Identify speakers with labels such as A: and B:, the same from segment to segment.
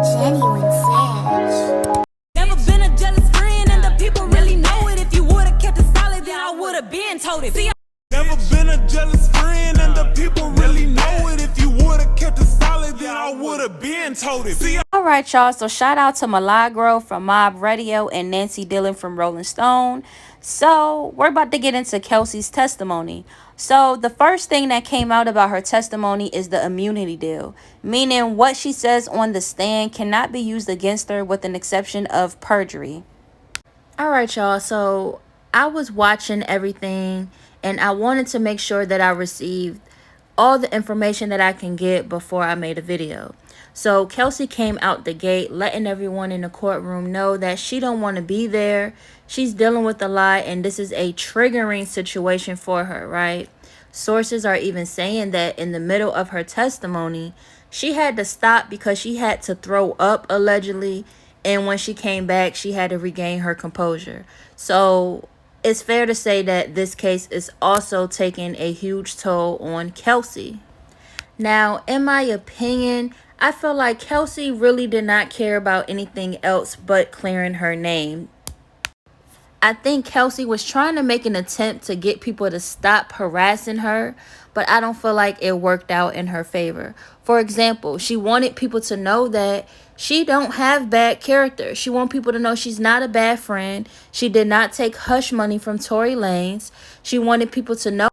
A: Genuine Sage.
B: Never been a jealous friend, and the people really know it. If you would've kept it solid, then I would've been told it. See,
C: Never been a jealous friend, and the people really know it. If you would've kept it solid, then I would've been told it. See,
D: All right, y'all. So shout out to Milagro from Mob Radio and Nancy Dillon from Rolling Stone. So we're about to get into Kelsey's testimony. So the first thing that came out about her testimony is the immunity deal, meaning what she says on the stand cannot be used against her with an exception of perjury. All right, y'all. So I was watching everything and I wanted to make sure that I received all the information that I can get before I made a video. So Kelsey came out the gate letting everyone in the courtroom know that she don't want to be there. She's dealing with a lie and this is a triggering situation for her, right? Sources are even saying that in the middle of her testimony, she had to stop because she had to throw up allegedly. And when she came back, she had to regain her composure. So it's fair to say that this case is also taking a huge toll on Kelsey. Now, in my opinion, I feel like Kelsey really did not care about anything else but clearing her name. I think Kelsey was trying to make an attempt to get people to stop harassing her, but I don't feel like it worked out in her favor. For example, she wanted people to know that she don't have bad character. She wanted people to know she's not a bad friend. She did not take hush money from Tory Lanez. She wanted people to know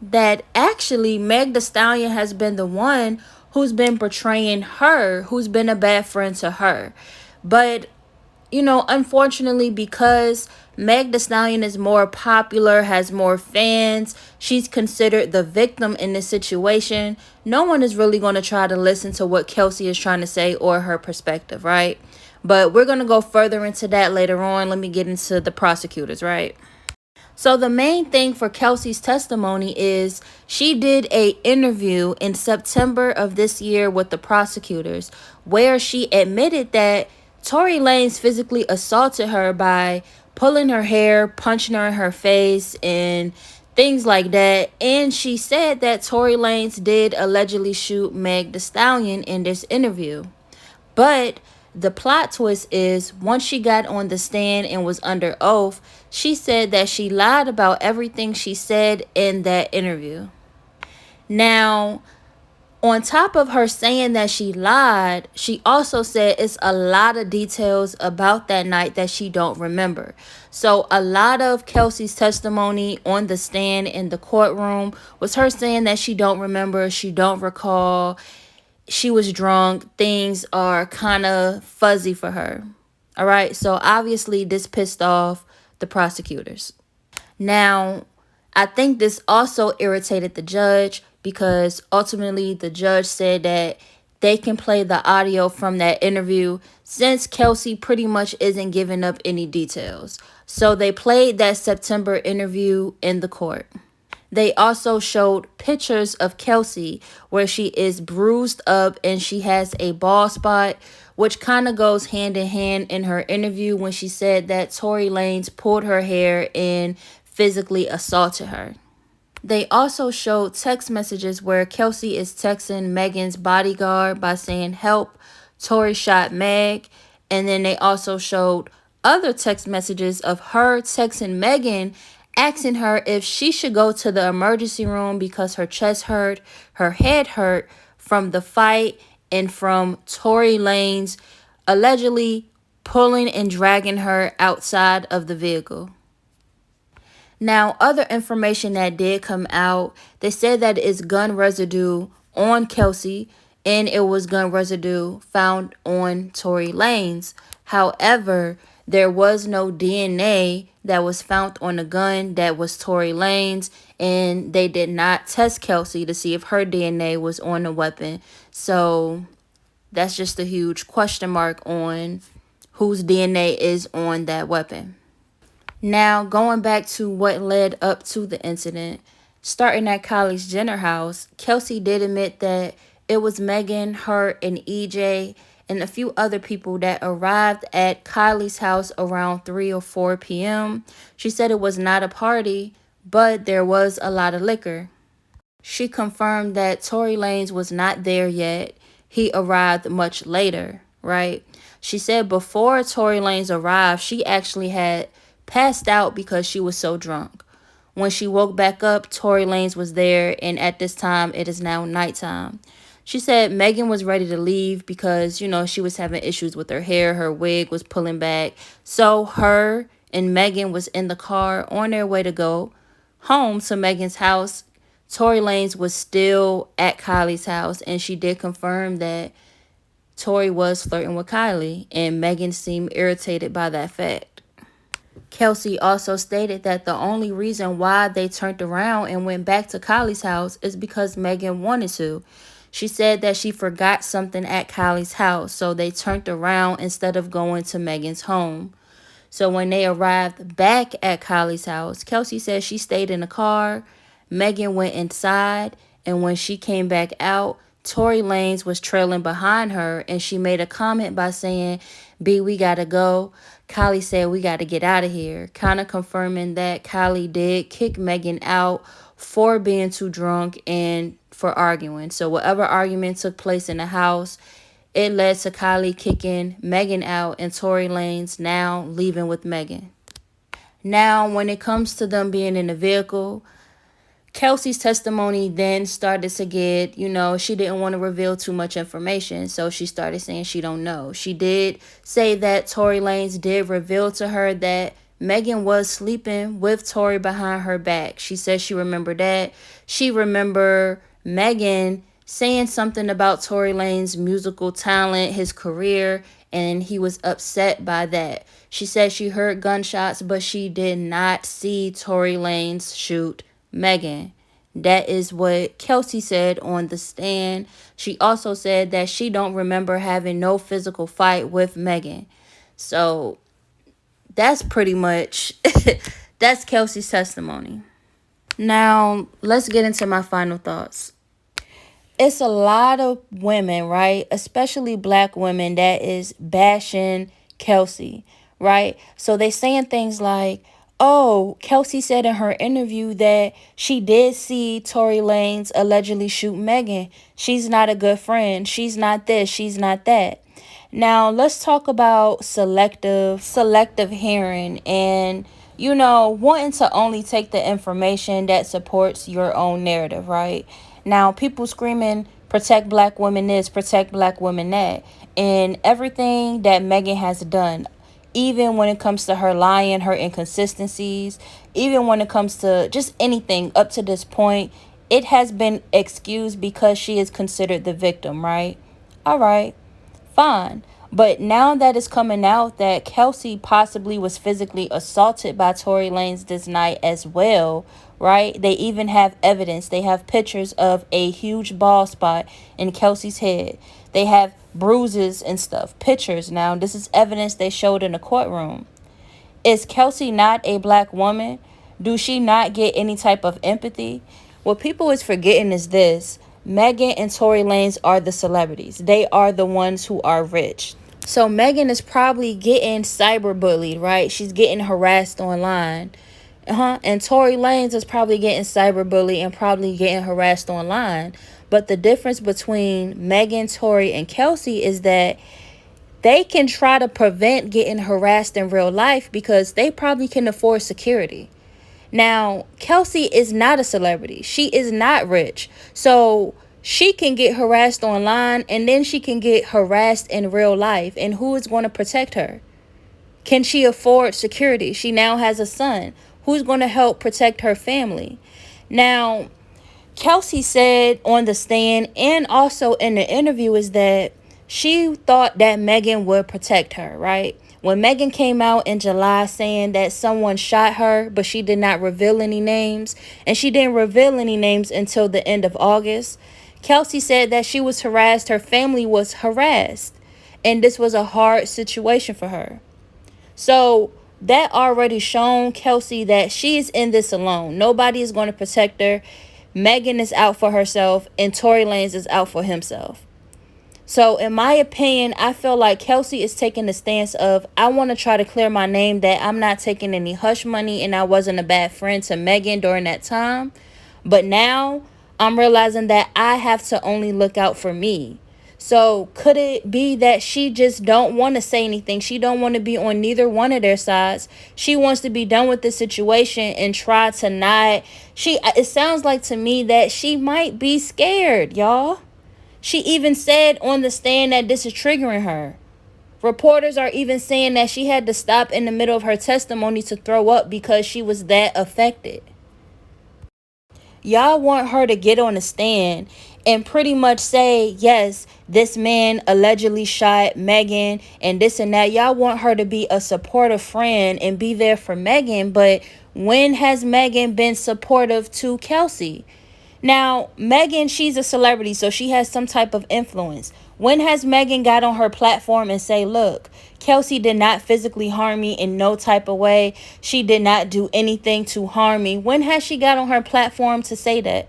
D: that actually Meg Thee Stallion has been the one who's been betraying her, who's been a bad friend to her. But, you know, unfortunately, because Meg Thee Stallion is more popular, has more fans, she's considered the victim in this situation. No one is really going to try to listen to what Kelsey is trying to say or her perspective, right? But we're going to go further into that later on. Let me get into the prosecutors, right? So the main thing for Kelsey's testimony is she did an interview in September of this year with the prosecutors where she admitted that Tory Lanez physically assaulted her by pulling her hair, punching her in her face, and things like that. And she said that Tory Lanez did allegedly shoot Meg Thee Stallion in this interview. But the plot twist is once she got on the stand and was under oath, she said that she lied about everything she said in that interview. Now, on top of her saying that she lied, she also said it's a lot of details about that night that she don't remember. So a lot of Kelsey's testimony on the stand in the courtroom was her saying that she don't remember, she don't recall, she was drunk, things are kind of fuzzy for her. All right, so obviously this pissed off the prosecutors. Now, I think this also irritated the judge because ultimately the judge said that they can play the audio from that interview since Kelsey pretty much isn't giving up any details. So they played that September interview in the court. They also showed pictures of Kelsey where she is bruised up and she has a bald spot, which kind of goes hand in hand in her interview when she said that Tory Lanez pulled her hair and physically assaulted her. They also showed text messages where Kelsey is texting Megan's bodyguard by saying, "Help, Tory shot Meg." And then they also showed other text messages of her texting Megan asking her if she should go to the emergency room because her chest hurt, her head hurt from the fight, and from Tory Lanez allegedly pulling and dragging her outside of the vehicle. Now, other information that did come out, they said that it's gun residue on Kelsey and it was gun residue found on Tory Lanez. However, there was no DNA that was found on the gun that was Tory Lanez, and they did not test Kelsey to see if her DNA was on the weapon. So that's just a huge question mark on whose DNA is on that weapon. Now, going back to what led up to the incident, starting at Kylie Jenner's house, Kelsey did admit that it was Megan, her, and EJ and a few other people that arrived at Kylie's house around 3 or 4 p.m. She said it was not a party, but there was a lot of liquor. She confirmed that Tory Lanez was not there yet. He arrived much later, right? She said before Tory Lanez arrived, she actually had passed out because she was so drunk. When she woke back up, Tory Lanez was there, and at this time, it is now nighttime. She said Megan was ready to leave because, she was having issues with her hair. Her wig was pulling back. So her and Megan was in the car on their way to go home to Megan's house. Tory Lanez was still at Kylie's house, and she did confirm that Tory was flirting with Kylie, and Megan seemed irritated by that fact. Kelsey also stated that the only reason why they turned around and went back to Kylie's house is because Megan wanted to. She said that she forgot something at Kylie's house, so they turned around instead of going to Megan's home. So when they arrived back at Kylie's house, Kelsey said she stayed in the car. Megan went inside, and when she came back out, Tory Lanez was trailing behind her, and she made a comment by saying, "B, we gotta go." Kylie said, "We gotta get out of here," kind of confirming that Kylie did kick Megan out for being too drunk and for arguing. So whatever argument took place in the house, it led to Kylie kicking Megan out and Tory Lanez now leaving with Megan. Now, when it comes to them being in the vehicle, Kelsey's testimony then started to get, she didn't want to reveal too much information. So she started saying she don't know. She did say that Tory Lanez did reveal to her that Megan was sleeping with Tory behind her back. She said she remembered that. She remember Megan saying something about Tory Lanez's musical talent, his career, and he was upset by that. She said she heard gunshots, but she did not see Tory Lanez shoot Megan. That is what Kelsey said on the stand. She also said that she don't remember having no physical fight with Megan. So that's pretty much that's Kelsey's testimony. Now, let's get into my final thoughts. It's a lot of women, right? Especially black women that is bashing Kelsey, right? So they saying things like, "Oh, Kelsey said in her interview that she did see Tory Lanez allegedly shoot Megan. She's not a good friend. She's not this. She's not that." Now, let's talk about selective hearing and, wanting to only take the information that supports your own narrative, right? Now, people screaming, "Protect black women this, protect black women that," and everything that Megan has done, even when it comes to her lying, her inconsistencies, even when it comes to just anything up to this point, it has been excused because she is considered the victim, right? All right, fine. But now that it's coming out that Kelsey possibly was physically assaulted by Tory Lanez this night as well, right? They even have evidence. They have pictures of a huge bald spot in Kelsey's head. They have bruises and stuff. Pictures. Now, this is evidence they showed in the courtroom. Is Kelsey not a black woman? Do she not get any type of empathy? What people is forgetting is this. Megan and Tory Lanez are the celebrities. They are the ones who are rich. So Megan is probably getting cyberbullied, right? She's getting harassed online. And Tory Lanez is probably getting cyberbullied and probably getting harassed online. But the difference between Megan, Tory, and Kelsey is that they can try to prevent getting harassed in real life because they probably can afford security. Now, Kelsey is not a celebrity. She is not rich. So she can get harassed online and then she can get harassed in real life. And who is going to protect her? Can she afford security? She now has a son. Who's going to help protect her family? Now, Kelsey said on the stand and also in the interview is that she thought that Megan would protect her, right? When Megan came out in July saying that someone shot her, but she did not reveal any names, and she didn't reveal any names until the end of August, Kelsey said that she was harassed, her family was harassed, and this was a hard situation for her. So that already shown Kelsey that she is in this alone. Nobody is going to protect her. Megan is out for herself, and Tory Lanez is out for himself. So in my opinion, I feel like Kelsey is taking the stance of, I want to try to clear my name, that I'm not taking any hush money and I wasn't a bad friend to Megan during that time. But now I'm realizing that I have to only look out for me. So could it be that she just don't want to say anything? She don't want to be on neither one of their sides. She wants to be done with the situation and try to not. It sounds like to me that she might be scared, y'all. She even said on the stand that this is triggering her. Reporters are even saying that she had to stop in the middle of her testimony to throw up because she was that affected. Y'all want her to get on the stand and pretty much say, yes, this man allegedly shot Megan and this and that. Y'all want her to be a supportive friend and be there for Megan. But when has Megan been supportive to Kelsey? Now, Megan, she's a celebrity, so she has some type of influence. When has Megan got on her platform and say, look, Kelsey did not physically harm me in no type of way. She did not do anything to harm me. When has she got on her platform to say that?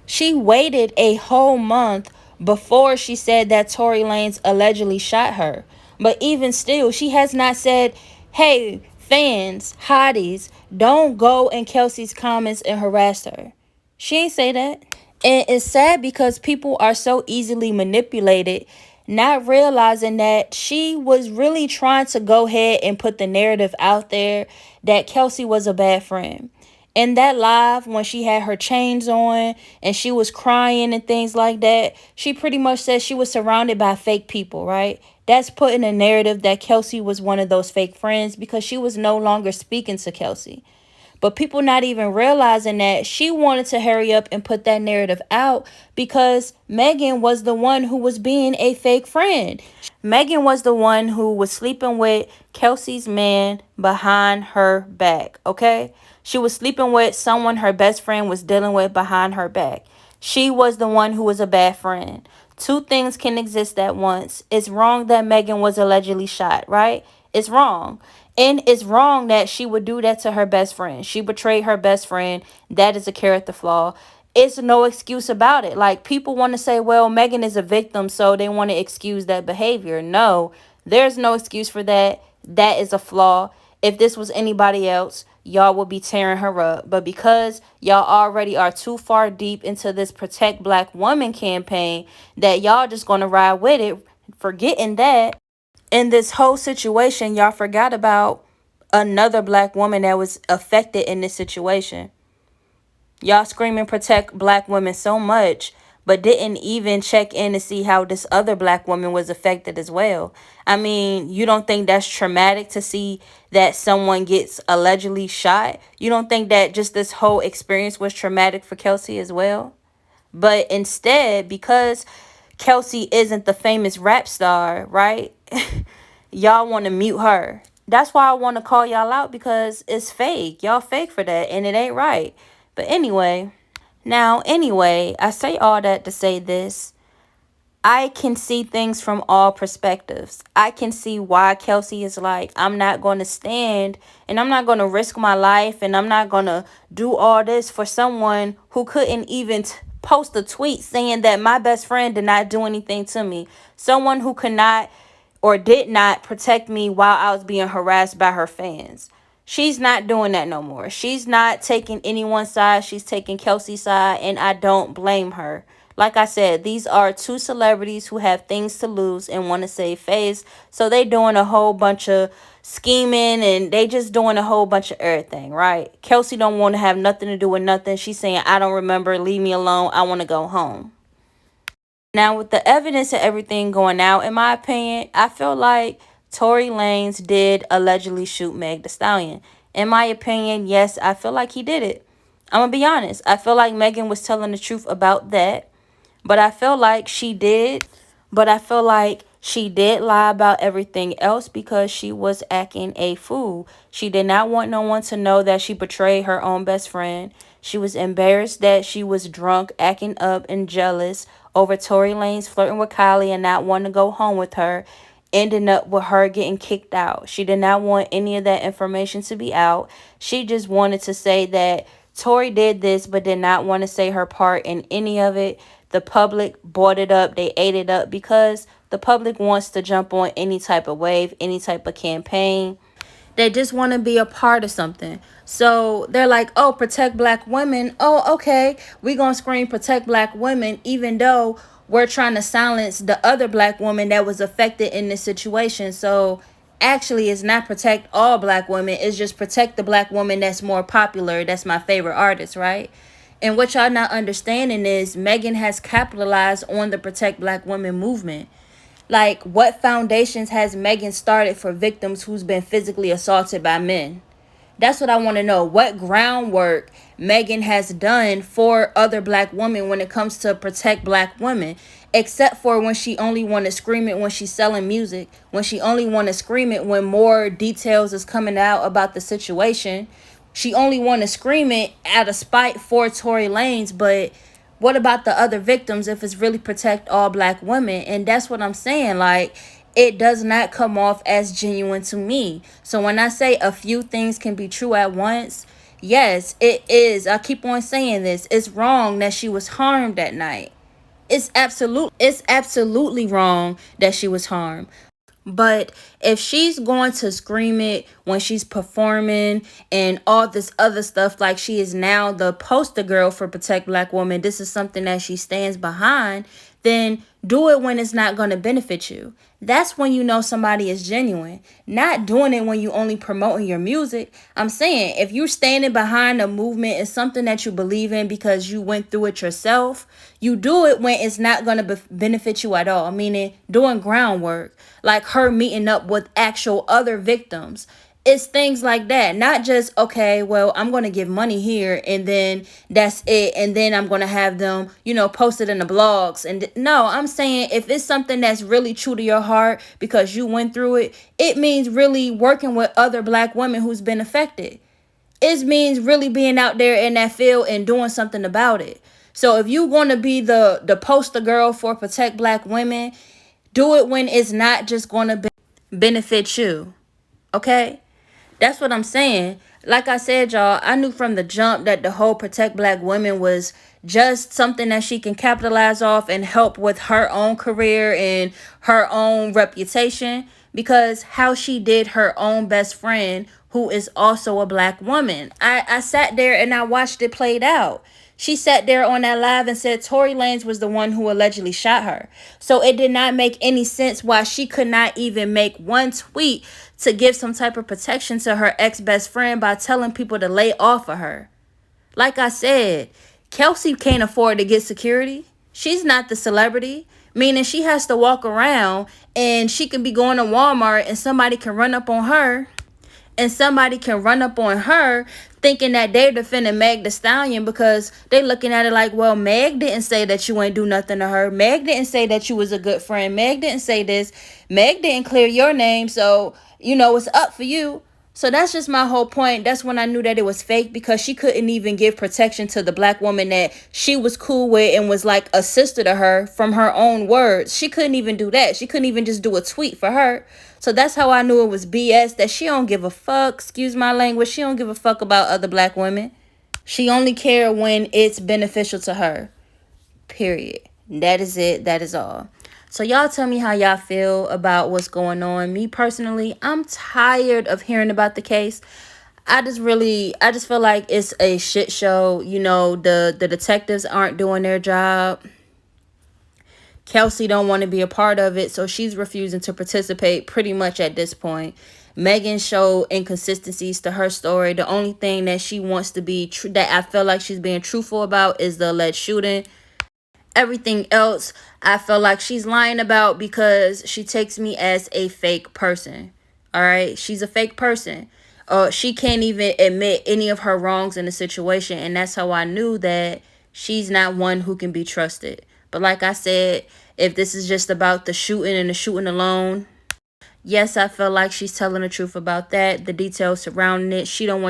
D: She waited a whole month before she said that Tory Lanez allegedly shot her. But even still, she has not said, hey, fans, hotties, don't go in Kelsey's comments and harass her. She ain't say that. And it's sad because people are so easily manipulated, not realizing that she was really trying to go ahead and put the narrative out there that Kelsey was a bad friend. In that live, when she had her chains on and she was crying and things like that, she pretty much said she was surrounded by fake people, right? That's putting a narrative that Kelsey was one of those fake friends because she was no longer speaking to Kelsey. But people not even realizing that she wanted to hurry up and put that narrative out because Megan was the one who was being a fake friend. Megan was the one who was sleeping with Kelsey's man behind her back, okay? She was sleeping with someone her best friend was dealing with behind her back. She was the one who was a bad friend. Two things can exist at once. It's wrong that Megan was allegedly shot, right? It's wrong. And it's wrong that she would do that to her best friend. She betrayed her best friend. That is a character flaw. It's no excuse about it. Like, people want to say, well, Megan is a victim, so they want to excuse that behavior. No, there's no excuse for that. That is a flaw. If this was anybody else, y'all would be tearing her up. But because y'all already are too far deep into this Protect Black Woman campaign, that y'all just going to ride with it, forgetting that in this whole situation, y'all forgot about another black woman that was affected in this situation. Y'all screaming protect black women so much, but didn't even check in to see how this other black woman was affected as well. I mean, you don't think that's traumatic to see that someone gets allegedly shot? You don't think that just this whole experience was traumatic for Kelsey as well? But instead, because Kelsey isn't the famous rap star, right? Y'all want to mute her. That's why I want to call y'all out, because it's fake. Y'all fake for that, and it ain't right. But anyway, I say all that to say this. I can see things from all perspectives. I can see why Kelsey is like, I'm not going to stand and I'm not going to risk my life and I'm not going to do all this for someone who couldn't even post a tweet saying that my best friend did not do anything to me. Someone who could not or did not protect me while I was being harassed by her fans. She's not doing that no more. She's not taking anyone's side. She's taking Kelsey's side, and I don't blame her. Like I said, these are two celebrities who have things to lose and want to save face. So they doing a whole bunch of scheming and they just doing a whole bunch of everything, right? Kelsey don't want to have nothing to do with nothing. She's saying, I don't remember. Leave me alone. I want to go home. Now, with the evidence and everything going out, in my opinion, I feel like Tory Lanez did allegedly shoot Meg Thee Stallion. In my opinion, yes, I feel like he did it. I'm going to be honest. I feel like Megan was telling the truth about that. But I feel like she did. But I feel like she did lie about everything else because she was acting a fool. She did not want no one to know that she betrayed her own best friend. She was embarrassed that she was drunk, acting up and jealous over Tory Lanez flirting with Kylie and not wanting to go home with her, ending up with her getting kicked out. She did not want any of that information to be out. She just wanted to say that Tory did this, but did not want to say her part in any of it. The public bought it up. They ate it up because the public wants to jump on any type of wave, any type of campaign. They just want to be a part of something. So they're like, oh, protect black women. Oh, okay. We're going to scream protect black women, even though we're trying to silence the other black woman that was affected in this situation. So actually, it's not protect all black women, it's just protect the black woman that's more popular, that's my favorite artist, right? And what y'all not understanding is Megan has capitalized on the protect black women movement. Like, what foundations has Megan started for victims who's been physically assaulted by men? That's what I want to know. What groundwork Megan has done for other black women when it comes to protect black women, except for when she only want to scream it when she's selling music, when she only want to scream it when more details is coming out about the situation. She only want to scream it out of spite for Tory Lanez, but what about the other victims if it's really protect all black women? And that's what I'm saying. Like, it does not come off as genuine to me. So when I say a few things can be true at once, yes, it is. I keep on saying this. It's wrong that she was harmed that night. It's absolutely wrong that she was harmed. But if she's going to scream it when she's performing and all this other stuff, like she is now the poster girl for Protect Black Women, this is something that she stands behind, then do it when it's not going to benefit you. That's when you know somebody is genuine. Not doing it when you only promoting your music. I'm saying if you're standing behind a movement, it's something that you believe in because you went through it yourself. You do it when it's not going to benefit you at all. Meaning doing groundwork, like her meeting up with actual other victims. It's things like that. Not just, okay, well, I'm going to give money here and then that's it. And then I'm going to have them, post it in the blogs. And no, I'm saying if it's something that's really true to your heart because you went through it, it means really working with other black women who's been affected. It means really being out there in that field and doing something about it. So if you want to be the poster girl for Protect Black Women, do it when it's not just going to benefit you. Okay? That's what I'm saying. Like I said, y'all, I knew from the jump that the whole Protect Black Women was just something that she can capitalize off and help with her own career and her own reputation, because how she did her own best friend, who is also a black woman. I sat there and I watched it played out. She sat there on that live and said Tory Lanez was the one who allegedly shot her. So it did not make any sense why she could not even make one tweet to give some type of protection to her ex-best friend by telling people to lay off of her. Like I said, Kelsey can't afford to get security. She's not the celebrity, meaning she has to walk around and she can be going to Walmart and somebody can run up on her thinking that they're defending Meg Thee Stallion because they looking at it like, well, Meg didn't say that you ain't do nothing to her. Meg didn't say that you was a good friend. Meg didn't say this. Meg didn't clear your name. So, it's up for you. So that's just my whole point. That's when I knew that it was fake, because she couldn't even give protection to the black woman that she was cool with and was like a sister to her from her own words. She couldn't even do that. She couldn't even just do a tweet for her. So that's how I knew it was BS, that she don't give a fuck, excuse my language, she don't give a fuck about other black women. She only care when it's beneficial to her. Period. That is it. That is all. So y'all tell me how y'all feel about what's going on. Me personally, I'm tired of hearing about the case. I just feel like it's a shit show. The detectives aren't doing their job. Kelsey don't want to be a part of it, so she's refusing to participate pretty much at this point. Megan showed inconsistencies to her story. The only thing that she wants to be that I feel like she's being truthful about is the alleged shooting. Everything else, I feel like she's lying about because she takes me as a fake person. All right? She's a fake person. She can't even admit any of her wrongs in the situation, and that's how I knew that she's not one who can be trusted. But like I said, if this is just about the shooting and the shooting alone, yes, I feel like she's telling the truth about that. The details surrounding it, she don't want